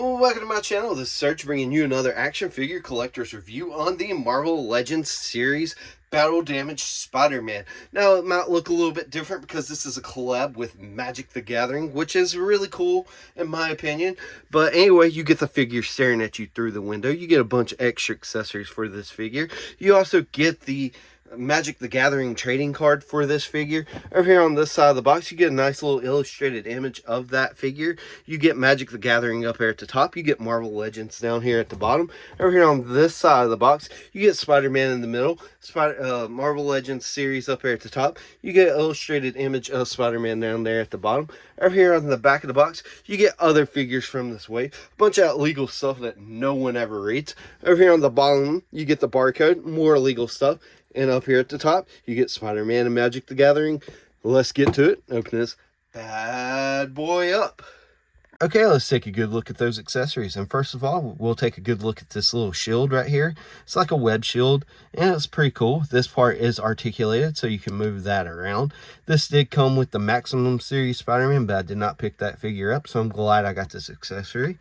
Welcome to my channel. This is Search, bringing you another action figure collector's review on the Marvel Legends series Battle Damaged Spider-Man. Now, it might look a little bit different because this is a collab with Magic the Gathering, which is really cool in my opinion. But anyway, you get the figure staring at you through the window. You get a bunch of extra accessories for this figure. You also get the Magic the Gathering trading card for this figure. Over here on this side of the box, you get a nice little illustrated image of that figure. You get Magic the Gathering up here at the top. You get Marvel Legends down here at the bottom. Over here on this side of the box, you get Spider-Man in the middle. Marvel Legends series up here at the top. You get an illustrated image of Spider-Man down there at the bottom. Over here on the back of the box, you get other figures from this wave. A bunch of illegal stuff that no one ever reads. Over here on the bottom, you get the barcode, more illegal stuff. And up here at the top, you get Spider-Man and Magic the Gathering. Let's get to it. Open this bad boy up. Okay, let's take a good look at those accessories. And first of all, we'll take a good look at this little shield right here. It's like a web shield, and it's pretty cool. This part is articulated, so you can move that around. This did come with the Maximum Series Spider-Man, but I did not pick that figure up, so I'm glad I got this accessory.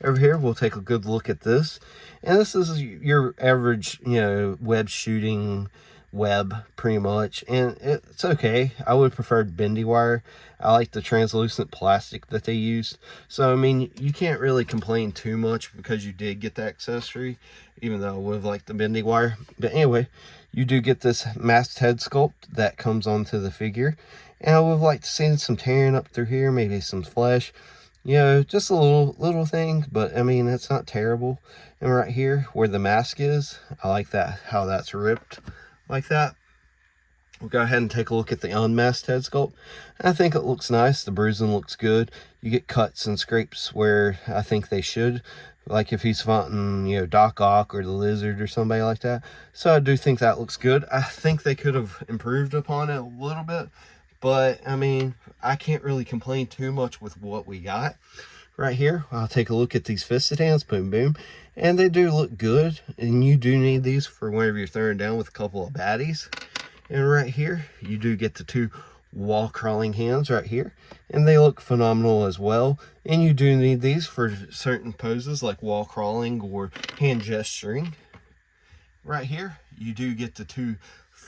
Over here, we'll take a good look at this. And this is your average, web shooting web, pretty much. And it's okay. I would prefer bendy wire. I like the translucent plastic that they used. So, I mean, you can't really complain too much because you did get that accessory, even though I would have liked the bendy wire. But anyway, you do get this masked head sculpt that comes onto the figure. And I would have liked to see some tearing up through here, maybe some flesh. Just a little thing, but I mean, it's not terrible. And right here where the mask is, I like that, how that's ripped like that. We'll go ahead and take a look at the unmasked head sculpt. I think it looks nice. The bruising looks good. You get cuts and scrapes where I think they should, like if he's fighting, Doc Ock or the Lizard or somebody like that. So I do think that looks good. I think they could have improved upon it a little bit. But, I mean, I can't really complain too much with what we got. Right here, I'll take a look at these fisted hands, boom, boom. And they do look good. And you do need these for whenever you're throwing down with a couple of baddies. And right here, you do get the two wall crawling hands right here. And they look phenomenal as well. And you do need these for certain poses like wall crawling or hand gesturing. Right here, you do get the two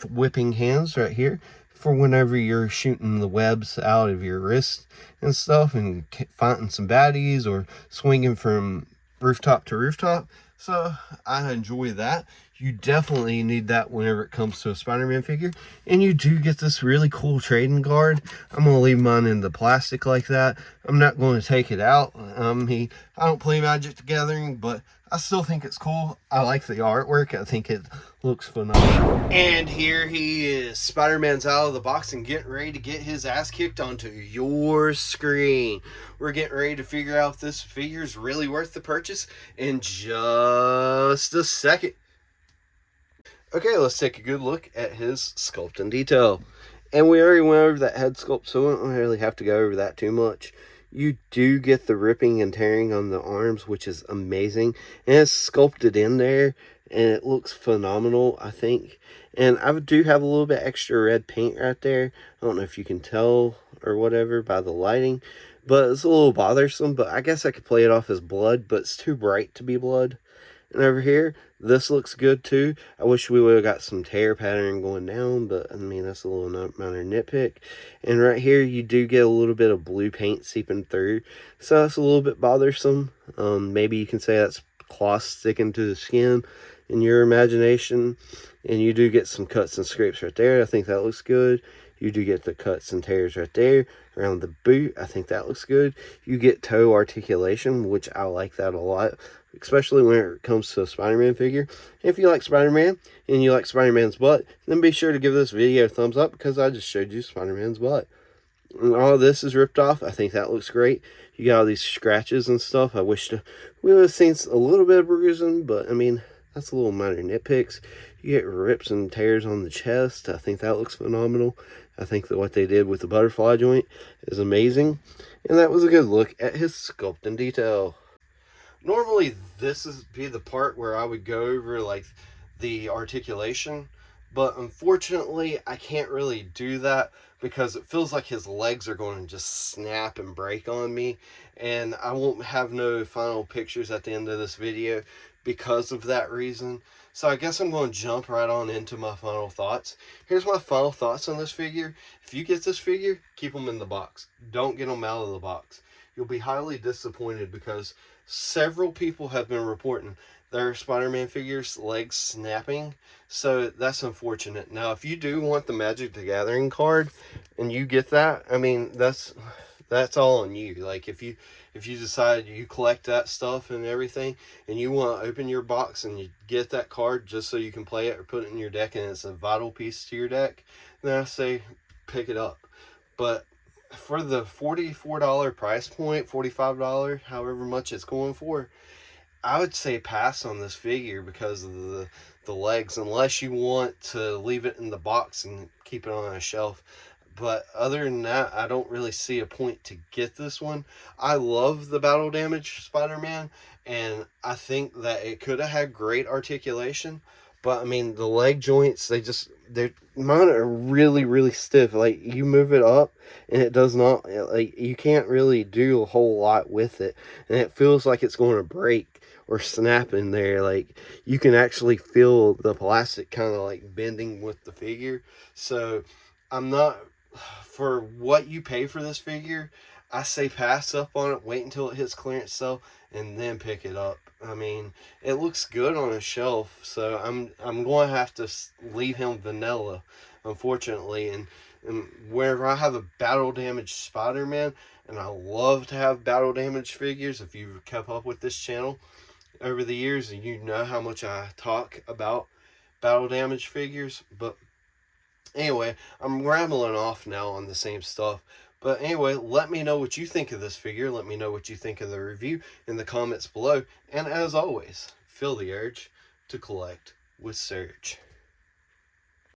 whipping hands right here for whenever you're shooting the webs out of your wrist and stuff and fighting some baddies or swinging from rooftop to rooftop. So I enjoy that. You definitely need that whenever it comes to a Spider-Man figure. And you do get this really cool trading card. I'm going to leave mine in the plastic like that. I'm not going to take it out. I don't play Magic the Gathering, but I still think it's cool. I like the artwork. I think it looks phenomenal. And here he is. Spider-Man's out of the box and getting ready to get his ass kicked onto your screen. We're getting ready to figure out if this figure is really worth the purchase in just a second. Okay, let's take a good look at his sculpt and detail. And we already went over that head sculpt, so we don't really have to go over that too much. You do get the ripping and tearing on the arms, which is amazing. And it's sculpted in there, and it looks phenomenal, I think. And I do have a little bit extra red paint right there. I don't know if you can tell or whatever by the lighting, but it's a little bothersome. But I guess I could play it off as blood, but it's too bright to be blood. And over here, this looks good too. I wish we would have got some tear pattern going down, but I mean, that's a little minor nitpick. And right here, you do get a little bit of blue paint seeping through. So that's a little bit bothersome. Maybe you can say that's cloth sticking to the skin in your imagination. And you do get some cuts and scrapes right there. I think that looks good. You do get the cuts and tears right there around the boot. I think that looks good. You get toe articulation, which I like that a lot, especially when it comes to a Spider-Man figure. If you like Spider-Man and you like Spider-Man's butt, then be sure to give this video a thumbs up because I just showed you Spider-Man's butt. And all of this is ripped off. I think that looks great. You got all these scratches and stuff. I wish we would have seen a little bit of bruising, but I mean, that's a little minor nitpicks. You get rips and tears on the chest. I think that looks phenomenal. I think that what they did with the butterfly joint is amazing. And that was a good look at his sculpt and detail. Normally, this is be the part where I would go over like the articulation, But unfortunately, I can't really do that because it feels like his legs are going to just snap and break on me. And I won't have no final pictures at the end of this video because of that reason. So I guess I'm going to jump right on into my final thoughts. Here's my final thoughts on this figure. If you get this figure, keep them in the box. Don't get them out of the box. You'll be highly disappointed because several people have been reporting their Spider-Man figures legs snapping, so that's unfortunate. Now if you do want the Magic the Gathering card and you get that, I mean, that's all on you. Like if you decide you collect that stuff and everything and you want to open your box and you get that card just so you can play it or put it in your deck and it's a vital piece to your deck, then I say pick it up. But for the $44 price point, $45, however much it's going for, I would say pass on this figure because of the legs, unless you want to leave it in the box and keep it on a shelf. But other than that, I don't really see a point to get this one. I love the Battle Damage Spider-Man, and I think that it could have had great articulation. But I mean, the leg joints, mine are really, really stiff. Like, you move it up and it does not, like, you can't really do a whole lot with it. And it feels like it's going to break or snap in there. Like, you can actually feel the plastic kind of like bending with the figure. So I'm not, for what you pay for this figure, I say pass up on it, wait until it hits clearance sale, and then pick it up. I mean, it looks good on a shelf, so I'm going to have to leave him vanilla, unfortunately. And wherever I have a Battle Damage Spider-Man, and I love to have Battle Damage figures, if you've kept up with this channel over the years, and you know how much I talk about Battle Damage figures. But anyway, I'm rambling off now on the same stuff. But anyway, let me know what you think of this figure. Let me know what you think of the review in the comments below. And as always, feel the urge to collect with Serge.